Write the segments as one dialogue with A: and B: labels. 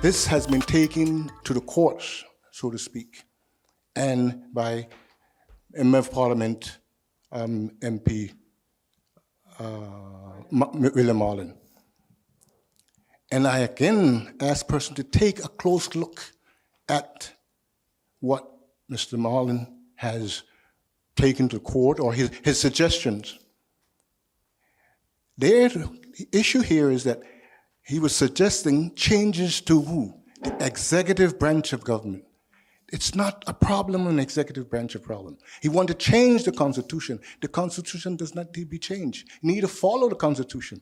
A: This has been taken to the courts, so to speak, and by Member of Parliament MP William Marlin. And I again ask person to take a close look at what Mr. Marlin has taken to court or his suggestions. The issue here is that he was suggesting changes to who? The executive branch of government. It's not a problem, an executive branch of problem. He wanted to change the Constitution. The Constitution does not need to be changed. You need to follow the Constitution.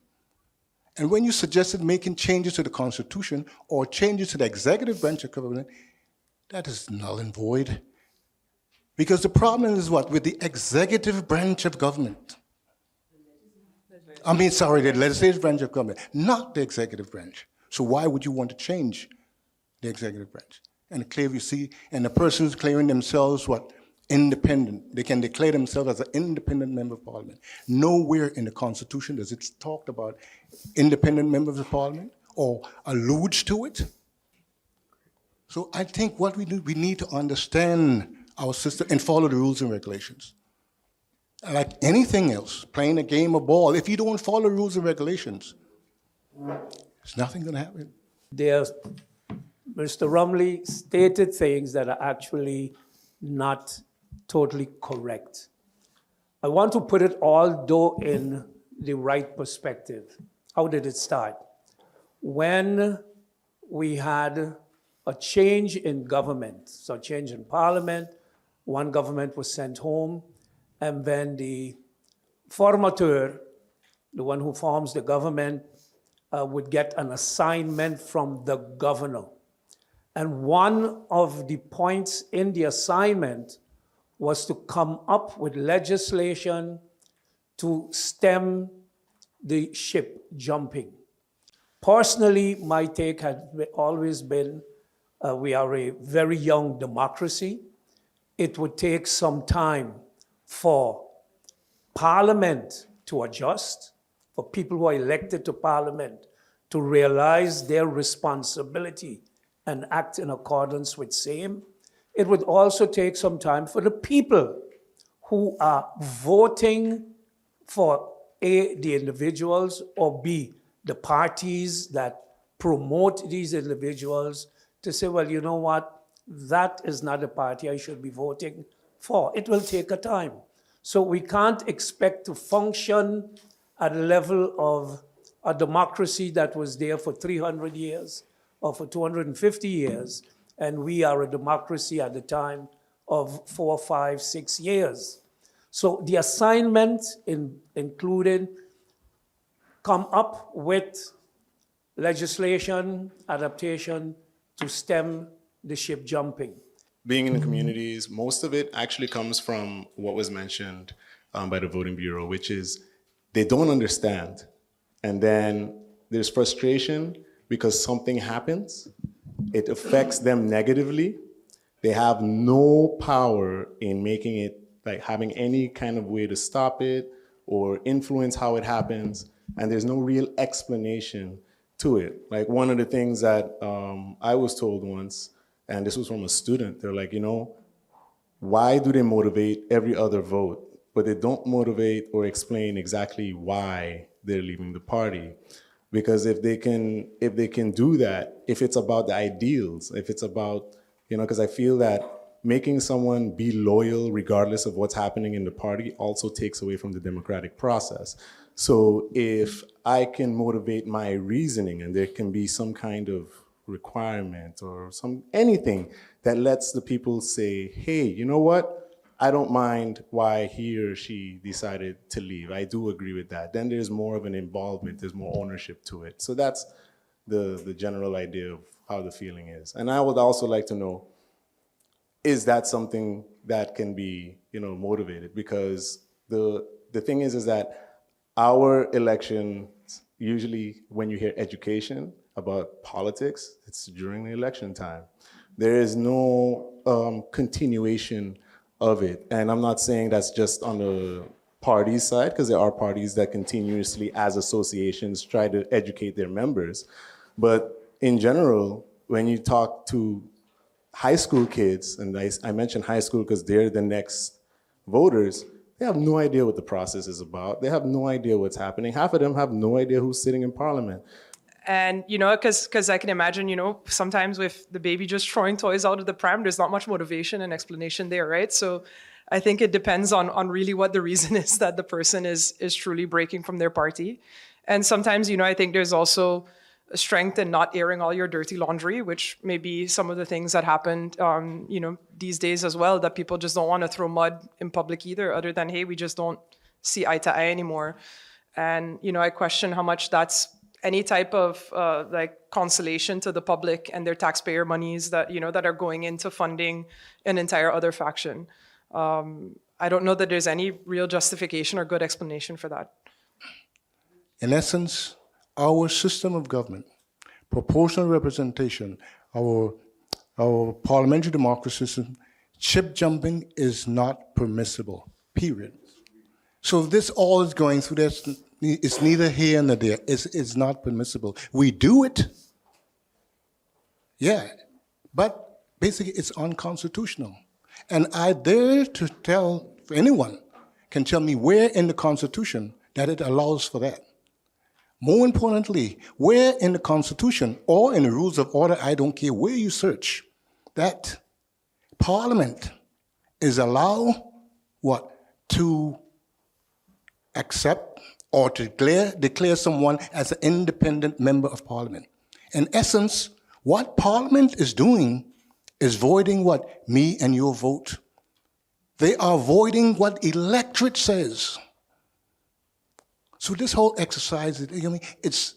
A: And when you suggested making changes to the Constitution or changes to the executive branch of government, that is null and void. Because the problem is what? With the executive branch of government. The legislative branch of government, not the executive branch. So why would you want to change the executive branch? And the persons declaring themselves what? Independent. They can declare themselves as an independent member of parliament. Nowhere in the Constitution does it talk about independent members of parliament or alludes to it. So I think what we do, we need to understand our system and follow the rules and regulations. Like anything else, playing a game of ball, if you don't follow rules and regulations, there's nothing going to happen.
B: Mr. Rumley stated things that are actually not totally correct. I want to put it all, though, in the right perspective. How did it start? When we had a change in government, so a change in parliament, one government was sent home, and then the formateur, the one who forms the government, would get an assignment from the governor. And one of the points in the assignment was to come up with legislation to stem the ship jumping. Personally, my take had always been, we are a very young democracy. It would take some time for Parliament to adjust, for people who are elected to Parliament to realize their responsibility and act in accordance with same. It would also take some time for the people who are voting for A, the individuals, or B, the parties that promote these individuals to say, well, you know what, that is not a party I should be voting for. It will take a time. So we can't expect to function at a level of a democracy that was there for 300 years or for 250 years, and we are a democracy at the time of 4, 5, 6 years. So the assignment included come up with legislation, adaptation to stem the ship jumping.
C: Being in the communities, most of it actually comes from what was mentioned by the Voting Bureau, which is they don't understand. And then there's frustration because something happens. It affects them negatively. They have no power in making it, like having any kind of way to stop it or influence how it happens. And there's no real explanation to it. Like one of the things that I was told once, and this was from a student, they're like, why do they motivate every other vote, but they don't motivate or explain exactly why they're leaving the party? Because if they can do that, if it's about the ideals, if it's about, because I feel that making someone be loyal regardless of what's happening in the party also takes away from the democratic process. So if I can motivate my reasoning and there can be some kind of requirement or anything that lets the people say, hey, you know what? I don't mind why he or she decided to leave. I do agree with that. Then there's more of an involvement, there's more ownership to it. So that's the general idea of how the feeling is. And I would also like to know, is that something that can be, motivated? Because the thing is that our elections, usually when you hear education about politics, it's during the election time. There is no continuation of it. And I'm not saying that's just on the party side, because there are parties that continuously, as associations, try to educate their members. But in general, when you talk to high school kids, and I mention high school because they're the next voters, they have no idea what the process is about. They have no idea what's happening. Half of them have no idea who's sitting in parliament.
D: And, because I can imagine, sometimes with the baby just throwing toys out of the pram, there's not much motivation and explanation there, right? So I think it depends on really what the reason is that the person is truly breaking from their party. And sometimes, I think there's also a strength in not airing all your dirty laundry, which may be some of the things that happened, these days as well, that people just don't want to throw mud in public either, other than, hey, we just don't see eye to eye anymore. And, I question how much that's any type of consolation to the public and their taxpayer monies that, that are going into funding an entire other faction. I don't know that there's any real justification or good explanation for that.
A: In essence, our system of government, proportional representation, our parliamentary democracy system, chip jumping is not permissible, period. So this all is going through this. It's neither here nor there. It's not permissible. We do it, yeah, but basically it's unconstitutional. And I dare to tell, for anyone can tell me where in the Constitution that it allows for that. More importantly, where in the Constitution or in the rules of order, I don't care where you search, that Parliament is allowed, to accept or to declare someone as an independent member of Parliament. In essence, what Parliament is doing is voiding what? Me and your vote. They are voiding what electorate says. So this whole exercise, it's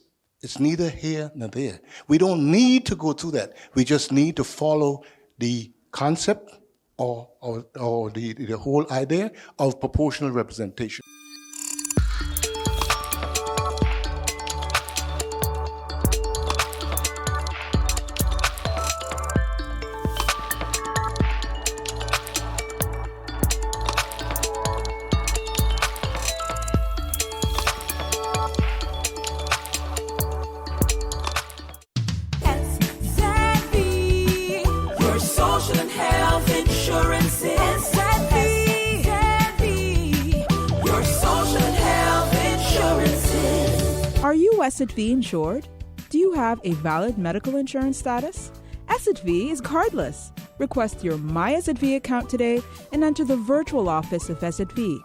A: neither here nor there. We don't need to go through that. We just need to follow the concept or the whole idea of proportional representation.
E: Are you Asset V insured? Do you have a valid medical insurance status? Asset V is cardless. Request your My Asset V account today and enter the virtual office of Asset V.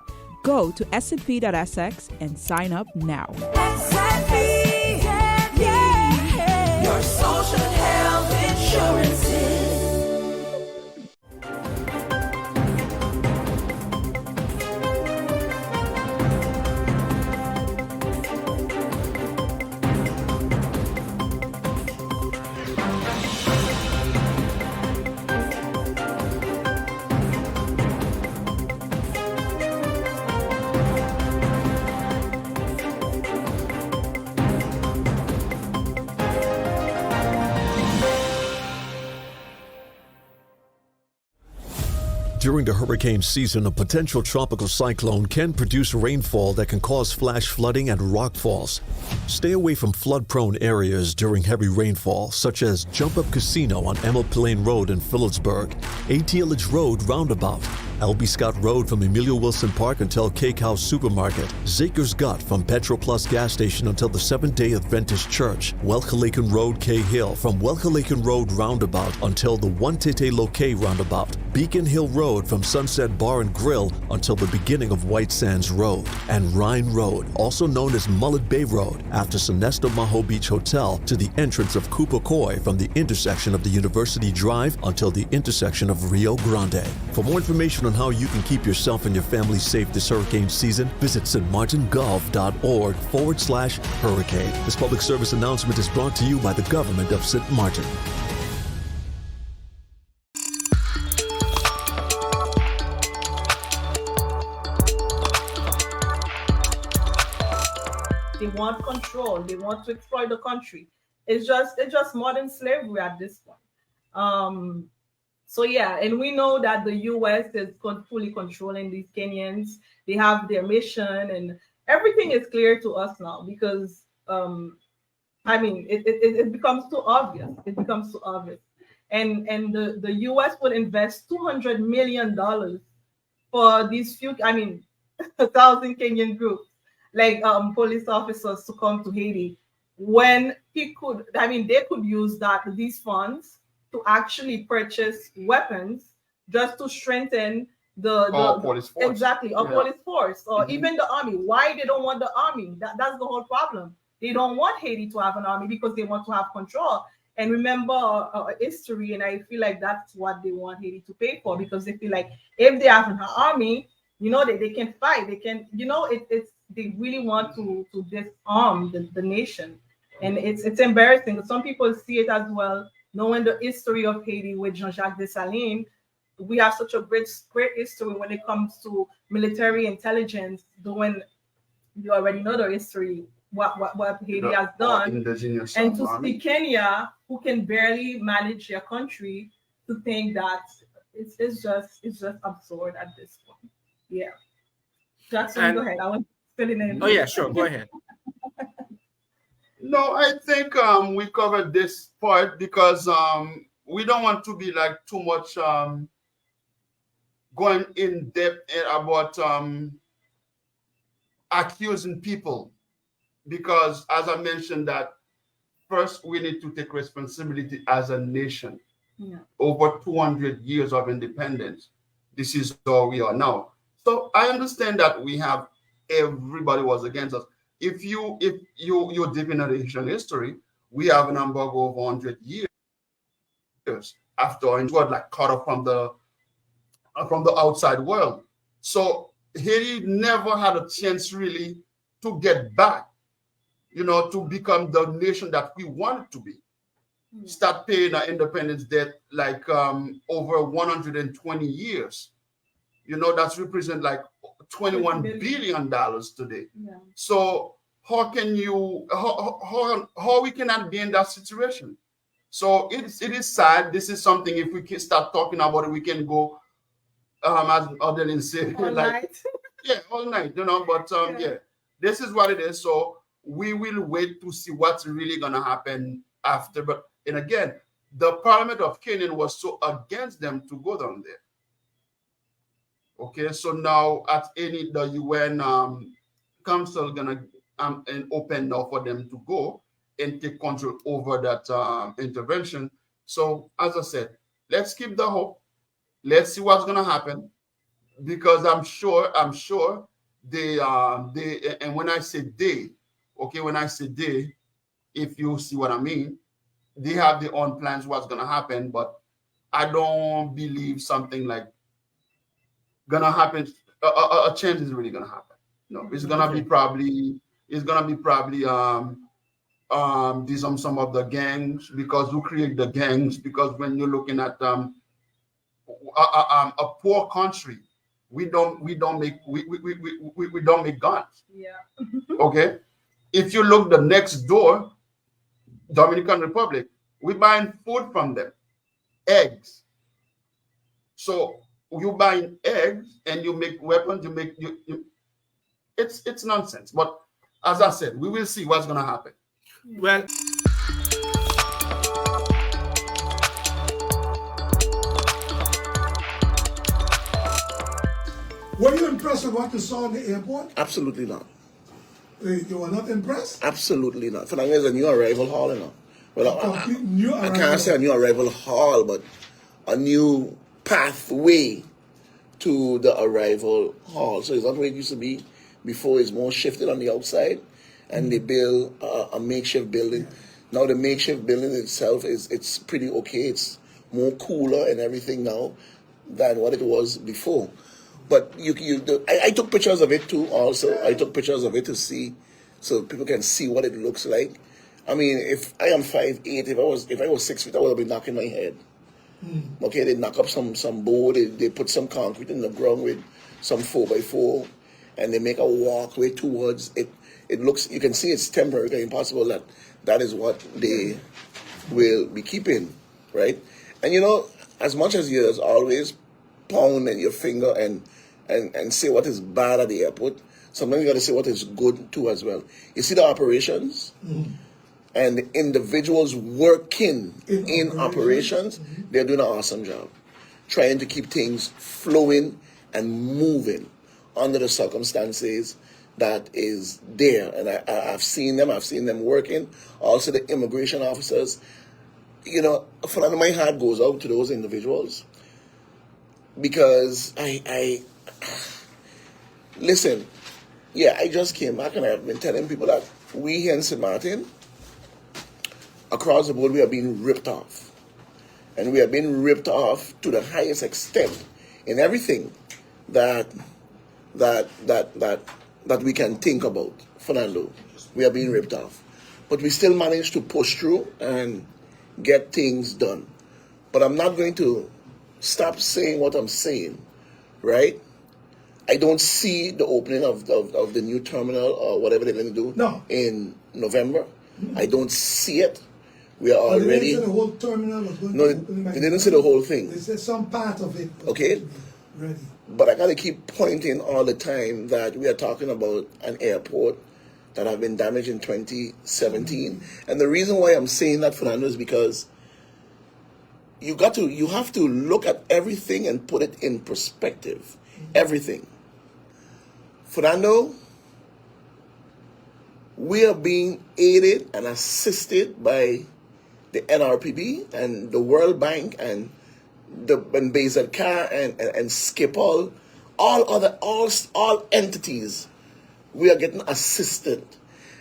E: Go to assetv.sx and sign up now.
F: Asset V, yeah. Your social and health insurances.
G: During the hurricane season, a potential tropical cyclone can produce rainfall that can cause flash flooding and rockfalls. Stay away from flood-prone areas during heavy rainfall, such as Jump Up Casino on Emma Plain Road in Phillipsburg, ATLH Road Roundabout, L.B. Scott Road from Emilio Wilson Park until Cake House Supermarket, Zaker's Gut from Petro Plus gas station until the Seventh-day Adventist Church, Welcalaken Road Hill from Welcalaken Road Roundabout until the Wantete Loke Roundabout, Beacon Hill Road from Sunset Bar and Grill until the beginning of White Sands Road, and Rhine Road, also known as Mullet Bay Road, after Sonesto Maho Beach Hotel to the entrance of Cooper Coy from the intersection of the University Drive until the intersection of Rio Grande. For more information on how you can keep yourself and your family safe this hurricane season, visit stmartingolf.org/hurricane. This public service announcement is brought to you by the government of St. Martin.
H: They want control. They want to exploit the country. It's just modern slavery at this point. So yeah, and we know that the U.S. is fully controlling these Kenyans. They have their mission, and everything is clear to us now because I mean, it becomes too obvious. It becomes too obvious. And the US will invest $200 million for these few, I mean, 1,000 Kenyan groups, like police officers to come to Haiti, when he could, I mean, they could use these funds to actually purchase weapons just to strengthen
I: Our police force.
H: exactly our
I: Yeah.
H: police force, or even the army. Why they don't want the army? That's the whole problem. They don't want Haiti to have an army because they want to have control. And remember our history, and I feel like that's what they want Haiti to pay for, because they feel like if they have an army, you know, they can fight. They can, you know, it's they really want to disarm the nation, and it's embarrassing. Some people see it as well, knowing the history of Haiti with Jean-Jacques Dessalines. We have such a great history when it comes to military intelligence. Doing, you already know the history, what Haiti has done,
I: indigenous
H: and to
I: army.
H: see Kenya, who can barely manage their country, to think that it's just absurd at this point. Yeah, Jackson, go ahead. I want to fill in.
J: Oh yeah, sure. Go ahead.
I: No, I think we covered this part because we don't want to be like too much going in depth about accusing people, because as I mentioned that first we need to take responsibility as a nation.
H: Yeah.
I: Over 200 years of independence, this is all we are now. So I understand that we have everybody was against us. If you deep in the Haitian history, we have a number of over 100 years after, and was like cut off from the outside world. So Haiti never had a chance really to get back, you know, to become the nation that we wanted to be. Start paying our independence debt like over 120 years. You know, that's represent like $21 billion today.
H: Yeah.
I: So how can you how we cannot be in that situation? So it is sad. This is something, if we can start talking about it, we can go as Adeline said,
H: All
I: like
H: night.
I: yeah, all night, you know, but yeah, this is what it is. So we will wait to see what's really gonna happen after. But and again, the Parliament of Canaan was so against them to go down there. Okay, so now at the UN Council gonna and open now for them to go and take control over that intervention. So as I said, let's keep the hope. Let's see what's gonna happen, because I'm sure they and when I say they, okay, when I say they, if you see what I mean, they have their own plans what's gonna happen, but I don't believe something like gonna happen. A change is really gonna happen. No, it's gonna be probably some of the gangs, because who create the gangs? Because when you're looking at a poor country, we don't make guns.
H: Yeah.
I: Okay, if you look the next door, Dominican Republic, we buying food from them, eggs. So you buying eggs and you make weapons. It's nonsense. But as I said, we will see what's gonna happen.
J: Well,
K: were you impressed with what you saw in the airport?
L: Absolutely not.
K: You were not impressed?
L: Absolutely not. For is a new arrival hall, you know. Well, I can't
K: arrival.
L: say a new arrival hall, but a new pathway to the arrival hall. So it's not where it used to be before. It's more shifted on the outside, and they build a makeshift building. Now the makeshift building itself it's pretty okay. It's more cooler and everything now than what it was before. But I took pictures of it too. Also, I took pictures of it to see, so people can see what it looks like. I mean, if I am 5'8", if I was 6 feet, I would have been knocking my head. Okay, they knock up some board, they put some concrete in the ground with some 4x4, and they make a walkway towards it. It looks, you can see it's temporary, it's impossible that is what they will be keeping, right? And you know, as much as you always pound in your finger and say what is bad at the airport, sometimes you got to say what is good too as well. You see the operations, and the individuals working in operations, they're doing an awesome job, trying to keep things flowing and moving under the circumstances that is there. And I've seen them working. Also the immigration officers, you know, my heart goes out to those individuals, because I listen, yeah, I just came back and I've been telling people that we here in St. Martin, across the board, we are being ripped off. And we are being ripped off to the highest extent in everything that we can think about. Fernando, we are being ripped off. But we still manage to push through and get things done. But I'm not going to stop saying what I'm saying, right? I don't see the opening of the new terminal or whatever they're going to do in November. I don't see it. We are already.
K: They didn't say the whole terminal was going to open.
L: They didn't say the whole thing.
K: They said some part of it.
L: Okay.
K: Ready.
L: But I got to keep pointing all the time that we are talking about an airport that have been damaged in 2017. And the reason why I'm saying that, Fernando, is because you have to look at everything and put it in perspective. Everything. Fernando, we are being aided and assisted by the NRPB and the World Bank and BZK and Schiphol, all entities. We are getting assisted,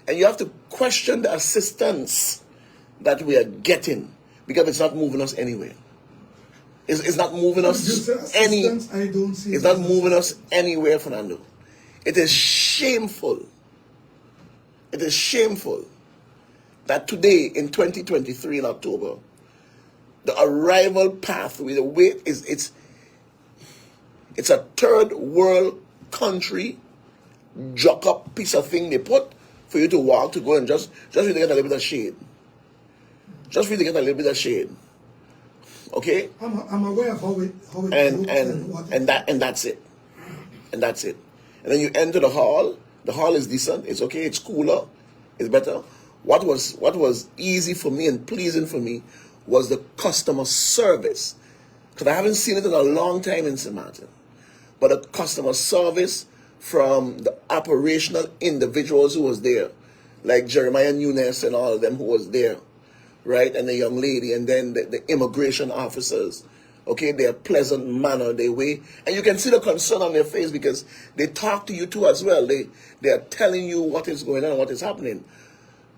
L: and you have to question the assistance that we are getting, because it's not moving us anywhere. It's not moving us It's not moving us anywhere, Fernando. It is shameful. It is shameful that today in 2023 in October, the arrival pathway, the way it's a third world country jock up piece of thing they put for you to walk, to go and just for you to get a little bit of shade. Just for you to get a little bit of shade. Okay?
K: I'm aware of how it
L: and that's it. And that's it. And then you enter the hall. The hall is decent. It's okay. It's cooler. It's better. What was easy for me and pleasing for me was the customer service, because I haven't seen it in a long time in St. Martin. But the customer service from the operational individuals who was there, like Jeremiah Nunes and all of them who was there, right? And the young lady, and then the immigration officers. Okay, their pleasant manner, their way, and you can see the concern on their face, because they talk to you too as well. They are telling you what is going on and what is happening,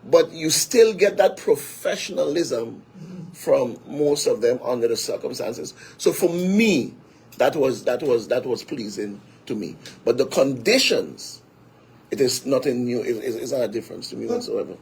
L: but you still get that professionalism from most of them under the circumstances. So for me, that was pleasing to me. But the conditions, it is nothing new. It's not a difference to me whatsoever.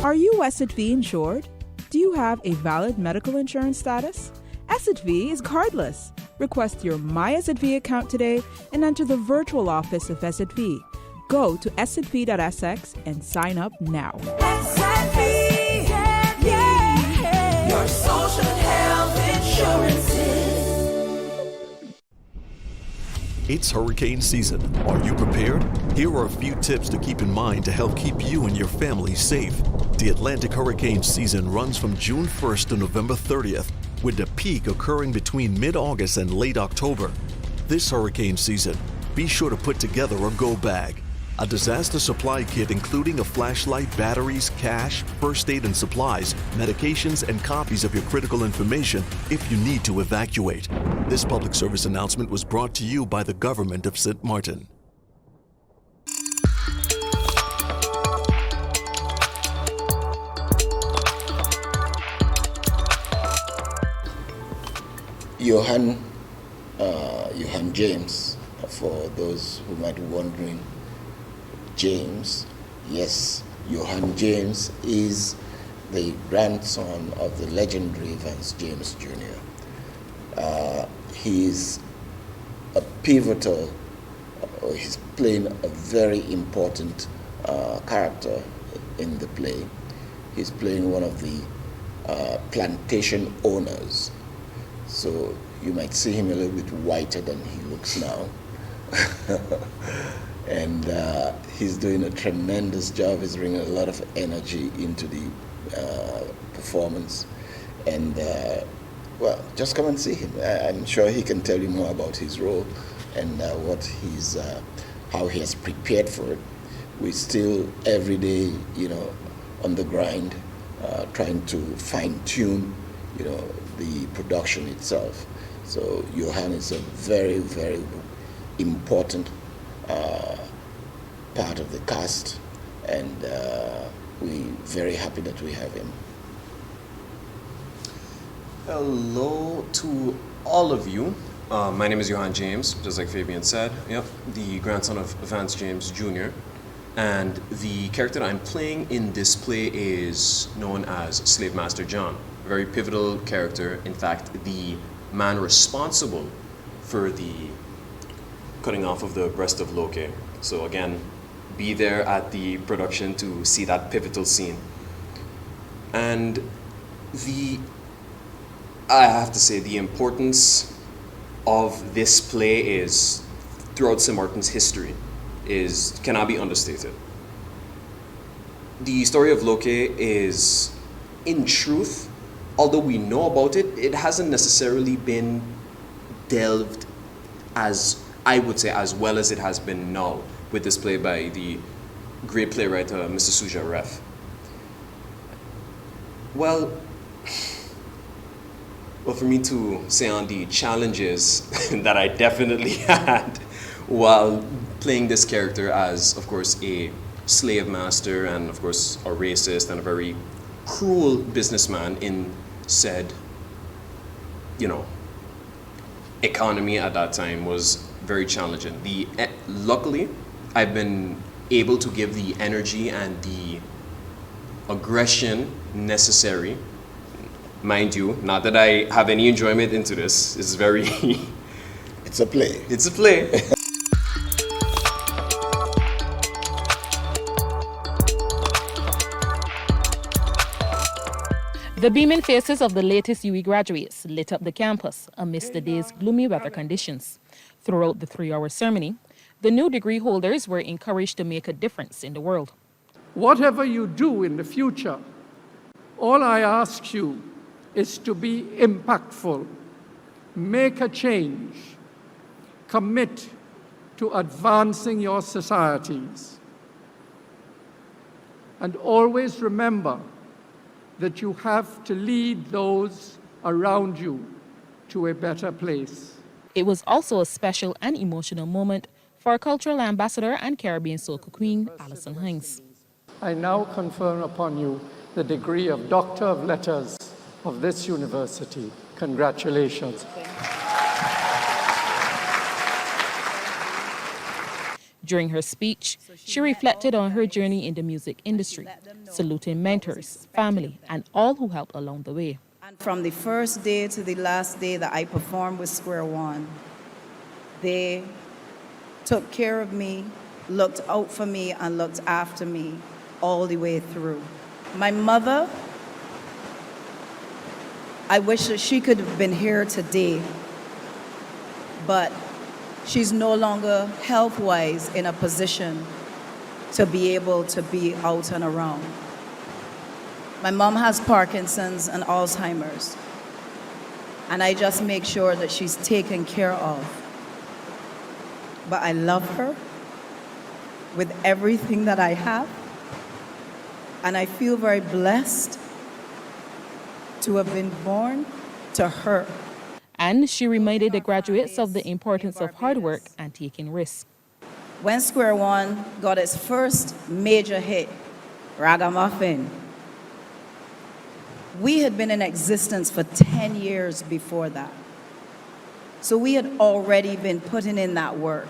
E: Are you SXV insured? Do you have a valid medical insurance status? SXV is cardless. Request your My SXV account today and enter the virtual office of SXV. Go to sxv.sx and sign up now.
F: SXV, yeah. Your social and health insurances.
G: It's hurricane season. Are you prepared? Here are a few tips to keep in mind to help keep you and your family safe. The Atlantic hurricane season runs from June 1st to November 30th, with the peak occurring between mid-August and late October. This hurricane season, be sure to put together a go bag. A disaster supply kit including a flashlight, batteries, cash, first aid and supplies, medications, and copies of your critical information if you need to evacuate. This public service announcement was brought to you by the government of St. Martin.
J: Johann James, for those who might be wondering, James, yes, Johann James is the grandson of the legendary Vance James Jr. He's a pivotal, he's playing a very important character in the play. He's playing one of the plantation owners. So you might see him a little bit whiter than he looks now. And he's doing a tremendous job. He's bringing a lot of energy into the performance. And well, just come and see him. I'm sure he can tell you more about his role and what he's, how he has prepared for it. We're still every day, on the grind, trying to fine tune, the production itself. So Johann is a very, very important part of the cast, and we're very happy that we have him.
M: Hello to all of you. My name is Johann James, just like Fabian said. Yep, the grandson of Vance James Jr. And the character that I'm playing in this play is known as Slave Master John. A very pivotal character. In fact, the man responsible for the cutting off of the breast of Loke. So again, be there at the production to see that pivotal scene. And I have to say, the importance of this play is, throughout St. Martin's history, cannot be understated. The story of Loke is, in truth, although we know about it, it hasn't necessarily been delved as, I would say, as well as it has been now with this play by the great playwright, Mr. Suja Ref. Well, for me to say on the challenges that I definitely had while playing this character as, of course, a slave master and, of course, a racist and a very cruel businessman in said, economy at that time was very challenging. Luckily, I've been able to give the energy and the aggression necessary. Mind you, not that I have any enjoyment into this. It's very...
J: It's a play.
M: It's a play.
N: The beaming faces of the latest UE graduates lit up the campus amidst the day's gloomy weather conditions. Throughout the 3-hour ceremony, the new degree holders were encouraged to make a difference in the world.
O: Whatever you do in the future, all I ask you is to be impactful, make a change, commit to advancing your societies. And always remember that you have to lead those around you to a better place.
N: It was also a special and emotional moment for our cultural ambassador and Caribbean soca queen, Alison Hines.
O: I now confer upon you the degree of Doctor of Letters of this university. Congratulations.
N: During her speech, she reflected on her journey in the music industry, saluting mentors, family, and all who helped along the way.
P: And from the first day to the last day that I performed with Square One, they took care of me, looked out for me, and looked after me all the way through. My mother, I wish that she could have been here today, but she's no longer health-wise in a position to be able to be out and around. My mom has Parkinson's and Alzheimer's, and I just make sure that she's taken care of. But I love her with everything that I have, and I feel very blessed to have been born to her.
N: And she reminded the graduates of the importance of hard work and taking risks.
P: When Square One got its first major hit, Ragamuffin, we had been in existence for 10 years before that. So we had already been putting in that work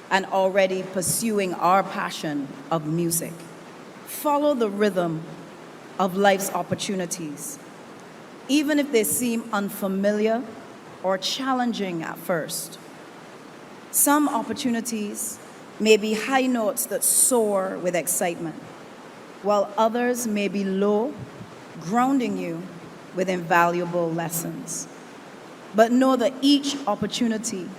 P: and already pursuing our passion of music. Follow the rhythm of life's opportunities, even if they seem unfamiliar or challenging at first. Some opportunities may be high notes that soar with excitement, while others may be low, grounding you with invaluable lessons. But know that each opportunity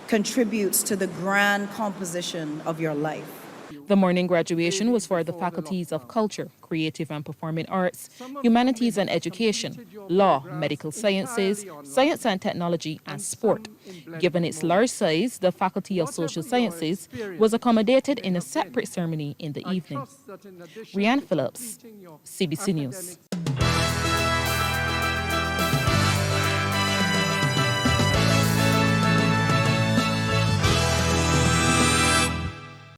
P: contributes to the grand composition of your life.
N: The morning graduation was for the faculties of Culture, Creative and Performing Arts, Humanities and Education, Law, Medical Sciences, Science and Technology, and Sport. Given its large size, the Faculty of Social Sciences was accommodated in a separate ceremony in the evening. Rianne Phillips, CBC News.